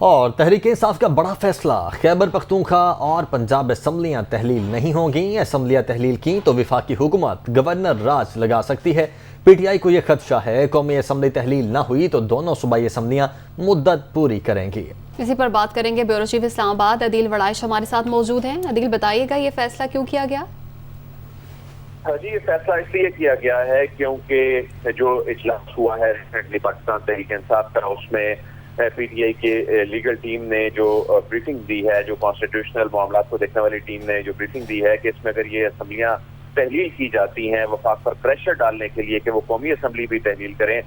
और तहरीक इंसाफ का बड़ा फैसला, खैबर पख्तूनख्वा और पंजाब असम्बलियाँ तहलील नहीं होंगी। असम्बलियाँ तहलील की तो वफाकी हुकूमत गवर्नर राज लगा सकती है। पीटीआई को यह खदशा है, कौमी असम्बली तहलील ना हुई तो दोनों सूबाई असम्बलियाँ मुद्दत पूरी करेंगी। इसी पर बात करेंगे। ब्यूरो चीफ इस्लामाबाद अदील वड़ाइश हमारे साथ मौजूद हैं। अदील, बताइएगा ये फैसला क्यों किया गया? जी, ये फैसला इसलिए किया गया है क्योंकि जो इजलास हुआ है रिसेंटली पाकिस्तान तहरीक इंसाफ का, उसमें पीटीआई के लीगल टीम ने जो ब्रीफिंग दी है, जो कॉन्स्टिट्यूशनल मामला को देखने वाली टीम ने जो ब्रीफिंग दी है कि इसमें अगर ये असम्बलियाँ तहलील की जाती हैं वफाक पर प्रेशर डालने के लिए कि वो कौमी असम्बली भी तहलील करें,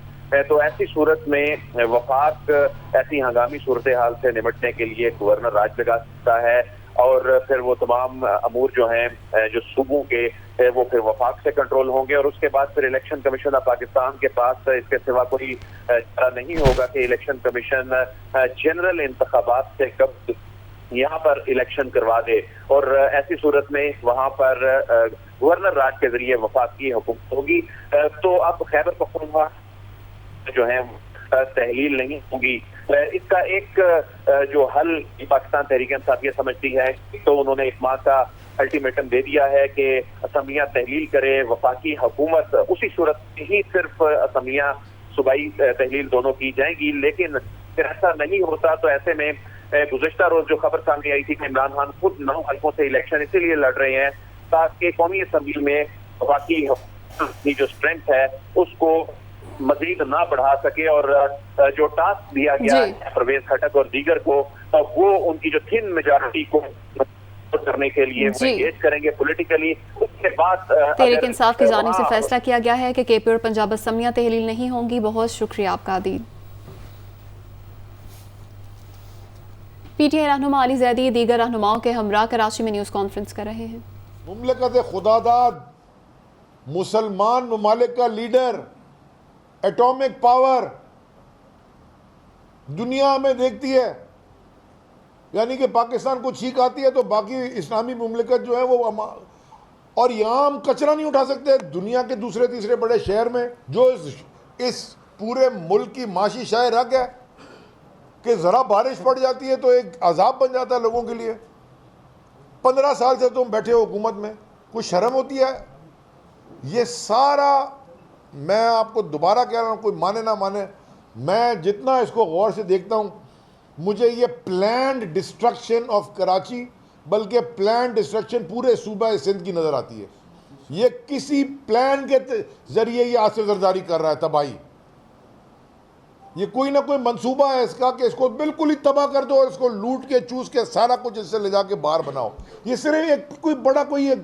तो ऐसी सूरत में वफाक ऐसी हंगामी सूरत हाल से निपटने के लिए गवर्नर राज लगा सकता है और फिर वो तमाम अमूर जो हैं जो सूबों के वो फिर वफाक से कंट्रोल होंगे और उसके बाद फिर इलेक्शन कमीशन ऑफ पाकिस्तान के पास इसके सिवा कोई चारा नहीं होगा कि इलेक्शन कमीशन जनरल इंतखाबात से कब यहाँ पर इलेक्शन करवा दे। और ऐसी सूरत में वहाँ पर गवर्नर राज के जरिए वफाक की हुकूमत होगी। तो अब खैबर पख्तूनख्वा जो है तहलील नहीं होगी। इसका एक जो हल पाकिस्तान तहरीक इंसाफ ये समझती है, तो उन्होंने एक माह का अल्टीमेटम दे दिया है कि असम्बलियाँ तहलील करे वफाकी हुकूमत, उसी सूरत में ही सिर्फ असम्बलियाँ सूबाई तहलील दोनों की जाएंगी। लेकिन फिर ऐसा नहीं होता तो ऐसे में गुज़श्ता रोज जो खबर सामने आई थी कि इमरान खान खुद 9 हल्कों से इलेक्शन इसीलिए लड़ रहे हैं ताकि कौमी असम्बली में वफाकी की जो स्ट्रेंथ है उसको मजीद ना बढ़ा सके और जो टास्क दिया गया है परवेज खटक और दीगर को, वो उनकी जो थिन मेजॉरिटी को करने के लिए वो एंगेज करेंगे पॉलिटिकली। उसके बाद तहरीक इंसाफ की जानिब से फैसला किया गया है कि केपी और पंजाब असम्बलियाँ तहलील नहीं होंगी। बहुत शुक्रिया आपका आदिल। पीटीआई रहनुमा अली जैदी दीगर रहनुमाओं के हमरा कराची में न्यूज़ कॉन्फ्रेंस कर रहे हैं। मुमलिकत खुदादाद, मुसलमान ममालिक का लीडर, एटॉमिक पावर दुनिया में देखती है, यानी कि पाकिस्तान को छींक आती है तो बाकी इस्लामी मुमलिकत जो है वो, और यहाँ हम कचरा नहीं उठा सकते। दुनिया के दूसरे तीसरे बड़े शहर में जो इस पूरे मुल्क की माशी शाह रग है कि ज़रा बारिश पड़ जाती है तो एक अजाब बन जाता है लोगों के लिए। 15 साल से तुम बैठे हो हुकूमत में, कुछ शर्म होती है? ये सारा, मैं आपको दोबारा कह रहा हूँ, कोई माने ना माने, मैं जितना इसको गौर से देखता हूँ, मुझे ये प्लान्ड डिस्ट्रक्शन ऑफ कराची, बल्कि प्लान्ड डिस्ट्रक्शन पूरे सूबा सिंध की नज़र आती है। ये किसी प्लान के जरिए ये आसिफ जरदारी कर रहा है तबाही। ये कोई ना कोई मंसूबा है इसका कि इसको बिल्कुल ही तबाह कर दो और इसको लूट के चूस के सारा कुछ इससे ले जाके बाहर बनाओ। ये सिर्फ एक कोई बड़ा कोई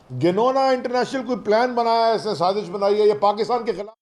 घिनौना इंटरनेशनल कोई प्लान बनाया है, इसने साजिश बनाई है, ये पाकिस्तान के खिलाफ